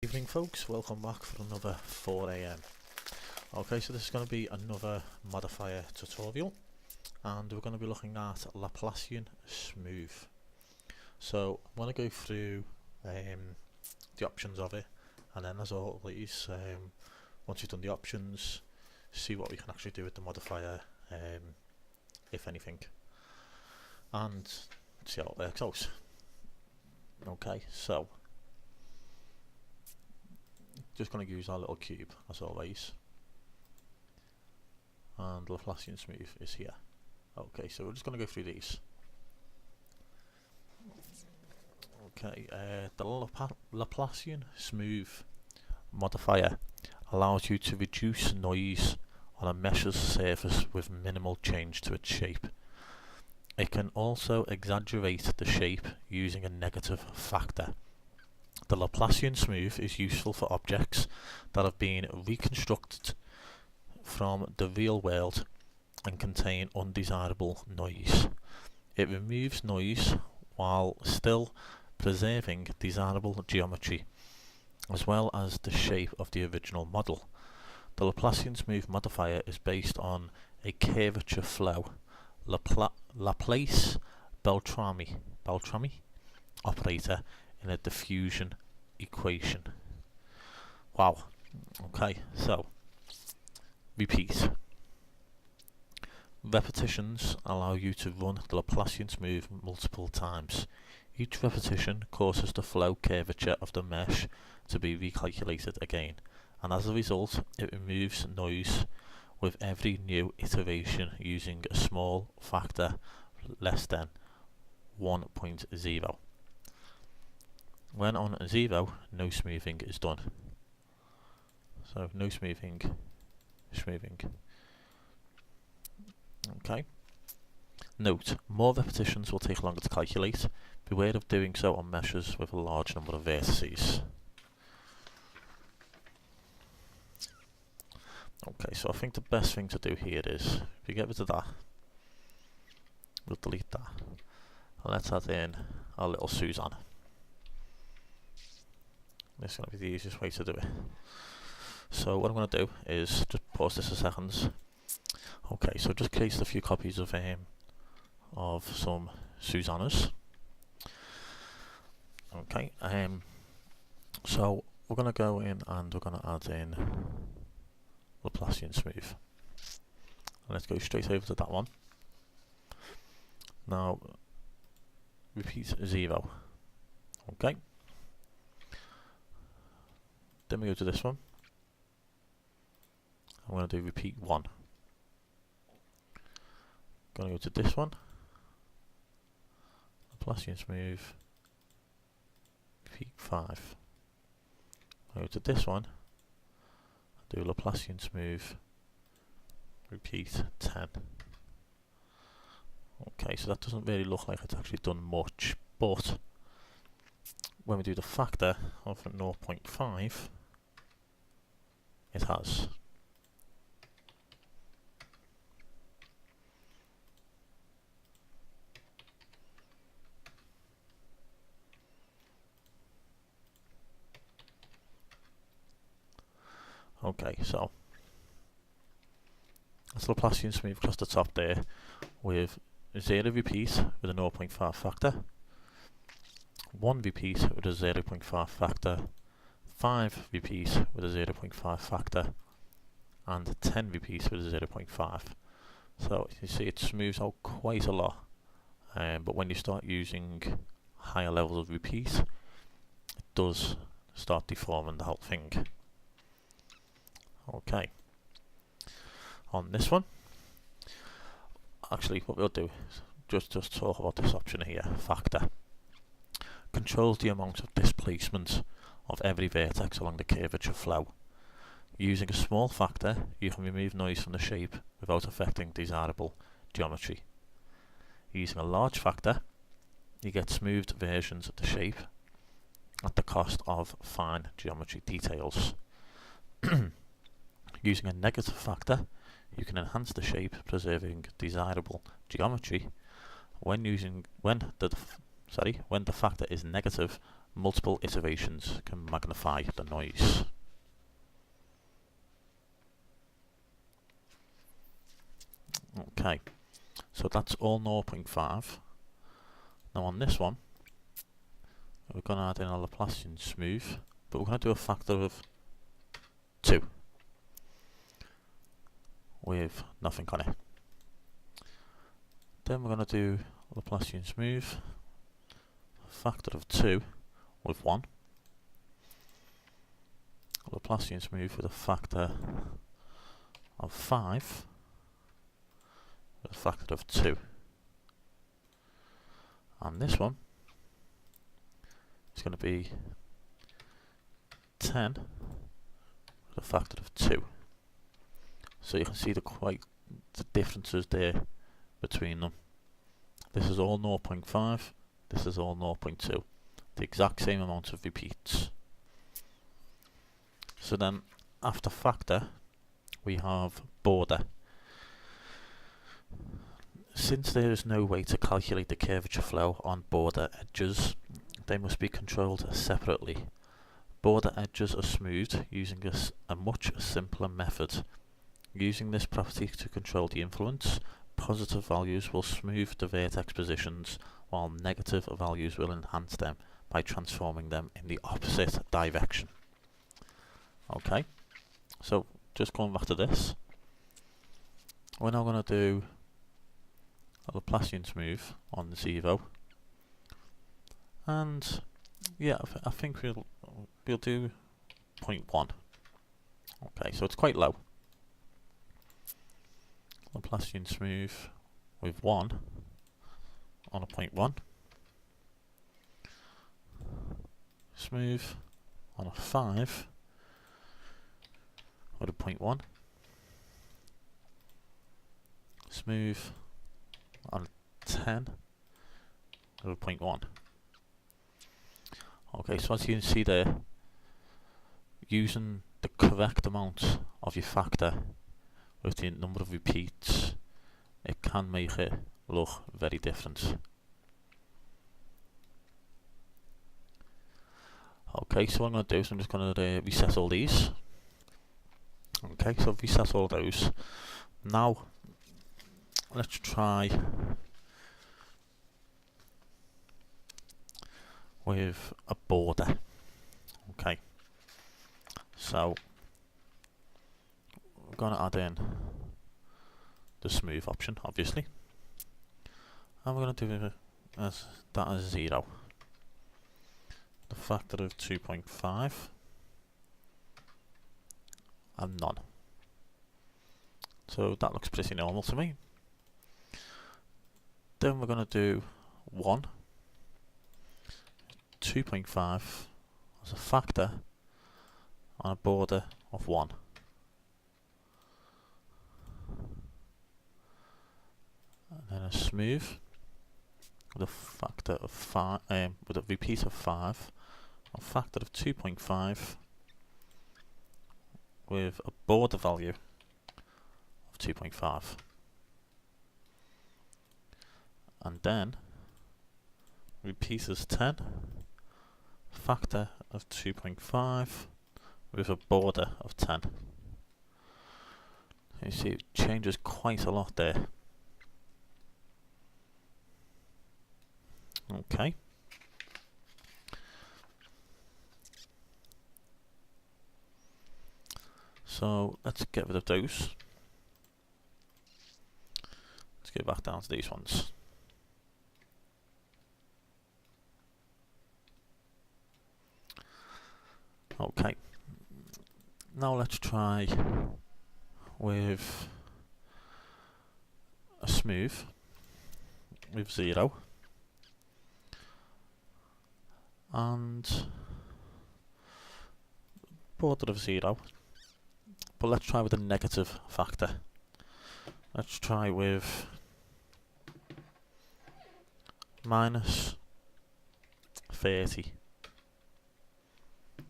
Evening folks, welcome back for another 4 AM. Okay, so this is going to be another modifier tutorial and we're going to be looking at Laplacian smooth. So I'm going to go through the options of it, and then as always, once you've done the options, see what we can actually do with the modifier, if anything, and see how it works out. Okay, so just going to use our little cube as always, and Laplacian smooth is here. Okay, so we're just going to go through these. Okay, the Laplacian smooth modifier allows you to reduce noise on a mesh's surface with minimal change to its shape. It can also exaggerate the shape using a negative factor. The Laplacian smooth is useful for objects that have been reconstructed from the real world and contain undesirable noise. It removes noise while still preserving desirable geometry, as well as the shape of the original model. The Laplacian smooth modifier is based on a curvature flow Laplace-Beltrami operator in a diffusion equation. Wow. Okay, so repeat. Repetitions allow you to run the Laplacian smooth multiple times. Each repetition causes the flow curvature of the mesh to be recalculated again, and as a result it removes noise with every new iteration using a small factor less than 1.0. When on 0, no smoothing is done. So no smoothing. Okay. Note, more repetitions will take longer to calculate. Beware of doing so on meshes with a large number of vertices. Okay, so I think the best thing to do here is, if you get rid of that, we'll delete that, and let's add in our little Suzanne. This is going to be the easiest way to do it. So what I'm going to do is just pause this a second. Okay, so just create a few copies of some Suzannes. Okay, so we're going to go in and we're going to add in Laplacian smooth. And let's go straight over to that one. Now repeat 0. Okay. Then we go to this one. I'm going to do repeat 1. Going to go to this one. Laplacian smooth. Repeat 5. Go to this one. Do Laplacian smooth. Repeat 10. Okay, so that doesn't really look like it's actually done much, but when we do the factor of 0.5, it has. Okay, so that's Laplacian smooth across the top there with 0 repeat with a 0.5 factor, 1 repeat with a 0.5 factor, 5 repeat with a 0.5 factor, and 10 repeats with a 0.5. So you see it smooths out quite a lot, but when you start using higher levels of repeat, it does start deforming the whole thing. Okay, on this one, actually what we'll do is just talk about this option here. Factor controls the amount of displacement of every vertex along the curvature flow. Using a small factor, you can remove noise from the shape without affecting desirable geometry. Using a large factor, you get smoothed versions of the shape at the cost of fine geometry details. Using a negative factor, you can enhance the shape, preserving desirable geometry. When the factor is negative, multiple iterations can magnify the noise. Okay, so that's all 0.5. Now on this one, we're going to add in a Laplacian smooth, but we're going to do a factor of 2 with nothing on it. Then we're going to do Laplacian smooth, factor of 2 with 1. Laplacian smooth with a factor of 5 with a factor of 2. And this one is going to be 10 with a factor of 2. So you can see the differences there between them. This is all 0.5, this is all 0.2. The exact same amount of repeats. So then after factor we have border. Since there is no way to calculate the curvature flow on border edges, they must be controlled separately. Border edges are smoothed using a much simpler method. Using this property to control the influence, positive values will smooth the vertex positions, while negative values will enhance them by transforming them in the opposite direction. Okay, so just going back to this, we're now going to do a Laplacian smooth on 0, and yeah, I think we'll do 0.1. Okay, so it's quite low. Laplacian smooth with 1 on a 0.1. Smooth on a 5 with a 0.1. Smooth on a 10 with a 0.1. Okay, so as you can see there, using the correct amount of your factor with the number of repeats, it can make it look very different. Okay, so what I'm going to do is I'm just going to reset all these. Okay, so I've reset all those. Now let's try with a border. Okay, so we're going to add in the smooth option, obviously, and we're going to do it as 0. The factor of 2.5 and none. So that looks pretty normal to me. Then we're going to do 1, 2.5 as a factor on a border of 1. And then a smooth with a factor of 5, with a repeat of 5, a factor of 2.5 with a border value of 2.5. And then repeat as 10, factor of 2.5 with a border of 10. You see it changes quite a lot there. Okay. So let's get rid of those. Let's go back down to these ones. Okay. Now let's try with a smooth with 0 and border of 0, but let's try with a negative factor. Let's try with minus 30.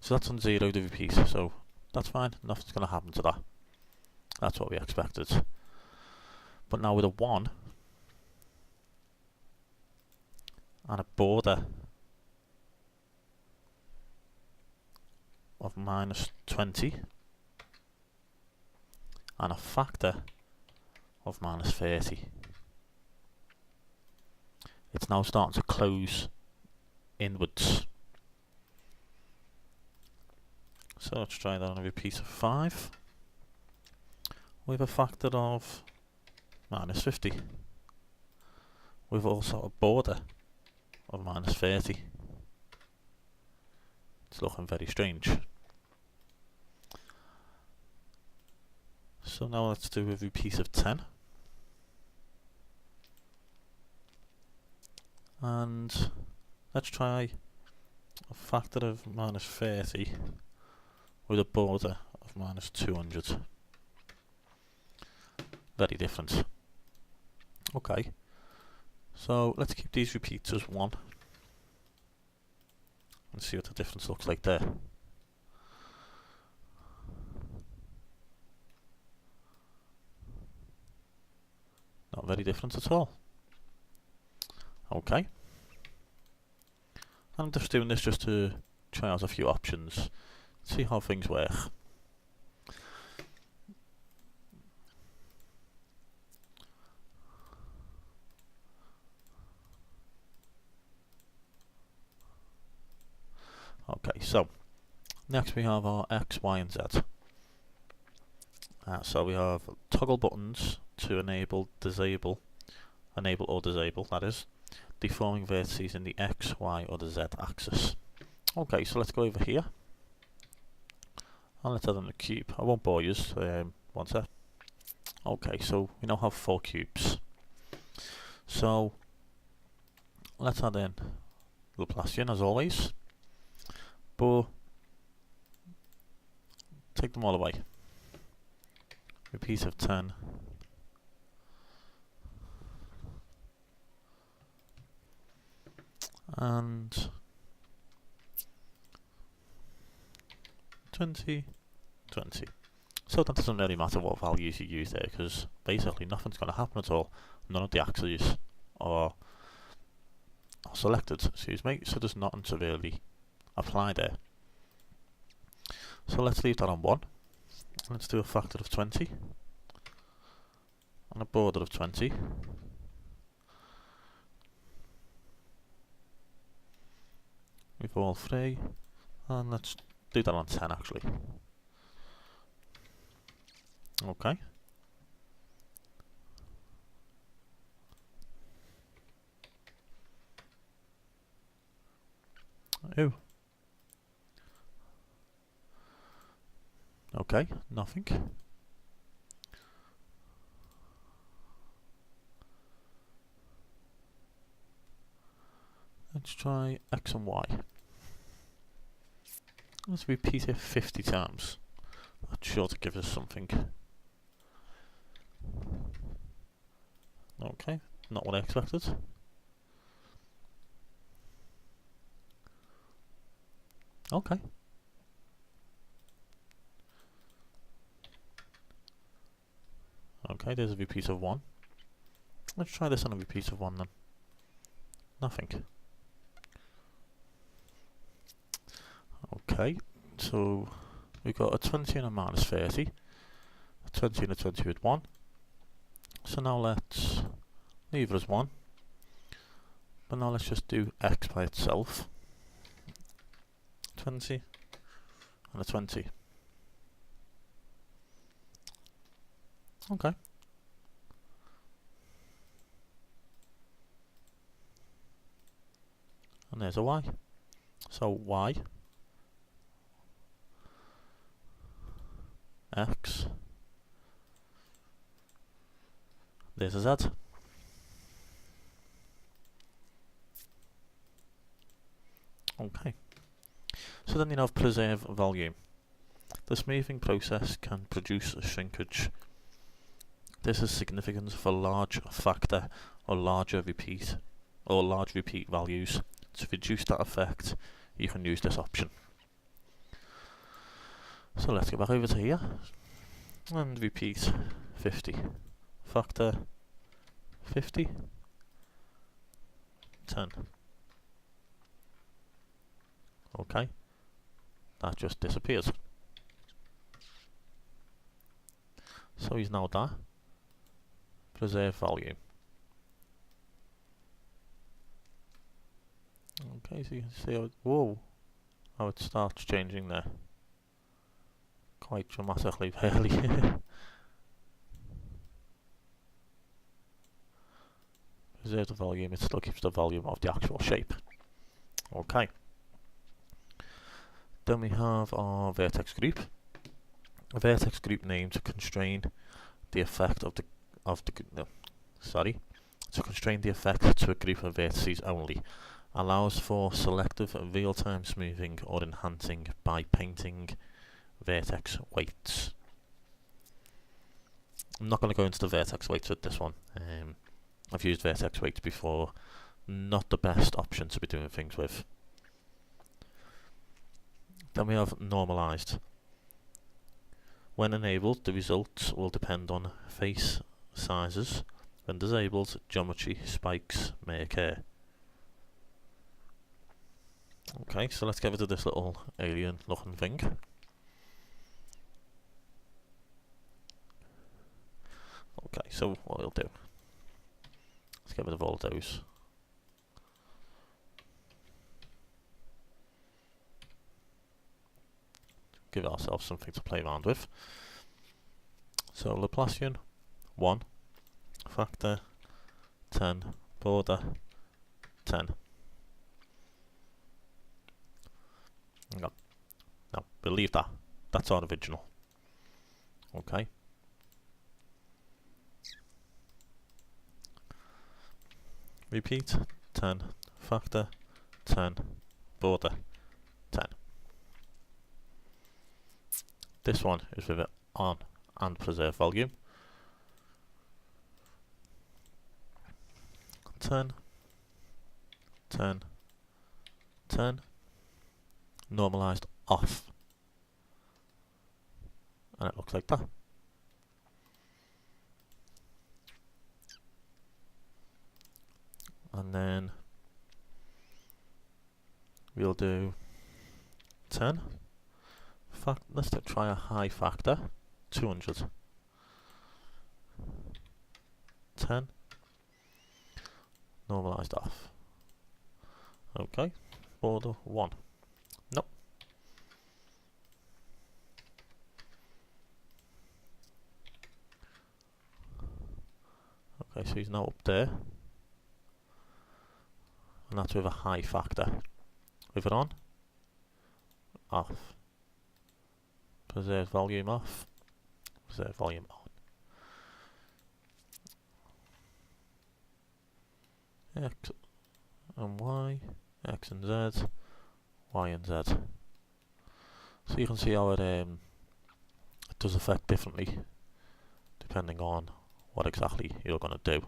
So that's on 0 the repeat, so that's fine, nothing's going to happen to that. That's what we expected. But now with a 1 and a border of minus 20 and a factor of minus 30. It's now starting to close inwards. So let's try that on a repeat of 5 with a factor of minus 50. We've also a border of minus 30. It's looking very strange. So now let's do a repeat of 10. And let's try a factor of minus 30 with a border of minus 200. Very different. Okay, so let's keep these repeats as 1 and see what the difference looks like there. Not very different at all. Okay. I'm just doing this just to try out a few options, see how things work. Okay, so next we have our X, Y and Z. So we have toggle buttons to enable or disable, that is, deforming vertices in the X, Y or the Z axis. Okay, so let's go over here and let's add in a cube. I won't bore you, one sec. Okay, so we now have 4 cubes. So let's add in Laplacian as always, but take them all away. Repeat of 10. And 20, 20. So that doesn't really matter what values you use there, because basically nothing's going to happen at all. None of the axes are selected, excuse me, so there's nothing to really apply there. So let's leave that on 1. Let's do a factor of 20 and a border of 20. With all 3, and let's do that on 10 actually. Okay. Oh. Okay, nothing. Let's try X and Y. Let's repeat it 50 times. That's sure to give us something. Okay, not what I expected. Okay. Okay, there's a repeat of 1. Let's try this on a repeat of 1 then. Nothing. Okay, so we've got a 20 and a minus 30, a 20 and a 20 with 1. So now let's leave it as 1. But now let's just do X by itself. 20 and a 20. Okay. And there's a Y. So Y, X, there's a Z. Okay. So then you have preserve volume. The smoothing process can produce a shrinkage. This is significant for large factor or large repeat values. To reduce that effect, you can use this option. So let's go back over to here and repeat 50. Factor 50, 10. Okay, that just disappears. So he's now there. Preserve volume. Okay, so you can see how it, whoa, how it starts changing there. Quite dramatically, really. Preserve the volume, it still keeps the volume of the actual shape. Okay. Then we have our vertex group. A vertex group name to constrain the effect to constrain the effect to a group of vertices only. Allows for selective real-time smoothing or enhancing by painting vertex weights. I'm not going to go into the vertex weights with this one. I've used vertex weights before. Not the best option to be doing things with. Then we have normalized. When enabled, the results will depend on face sizes. When disabled, geometry spikes may occur. Okay, so let's get rid of this little alien looking thing. Okay, so what we'll do, let's get rid of all of those. Give ourselves something to play around with. So Laplacian 1, factor 10, border 10. No, we'll leave that. That's our original. Okay. Repeat 10, factor 10, border 10. This one is with it on and preserve volume. 10, 10, 10. Normalized off. And it looks like that. And then we'll do 10. Let's try a high factor, 200. 10. Normalized off. Okay, border 1. Nope. Okay, so he's now up there. And that's with a high factor. With it on. Off. Preserve volume off. Preserve volume on. X and Y. X and Z. Y and Z. So you can see how it does affect differently depending on what exactly you're going to do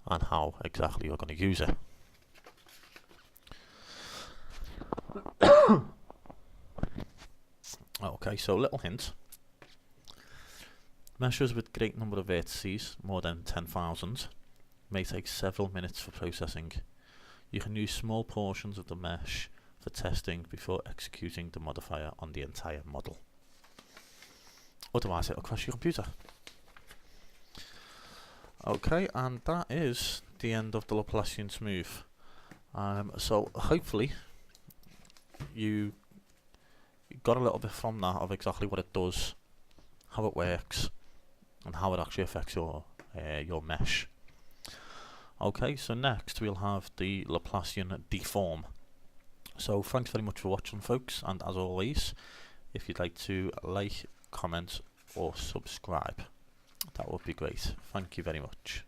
and how exactly you're going to use it. Okay, so little hint. Meshes with great number of vertices, more than 10,000, may take several minutes for processing. You can use small portions of the mesh for testing before executing the modifier on the entire model. Otherwise it'll crash your computer. Okay, and that is the end of the Laplacian smooth. So hopefully you got a little bit from that of exactly what it does, how it works, and how it actually affects your mesh. Okay, so next we'll have the Laplacian deform. So thanks very much for watching, folks, and as always, if you'd like to like, comment or subscribe, that would be great. Thank you very much.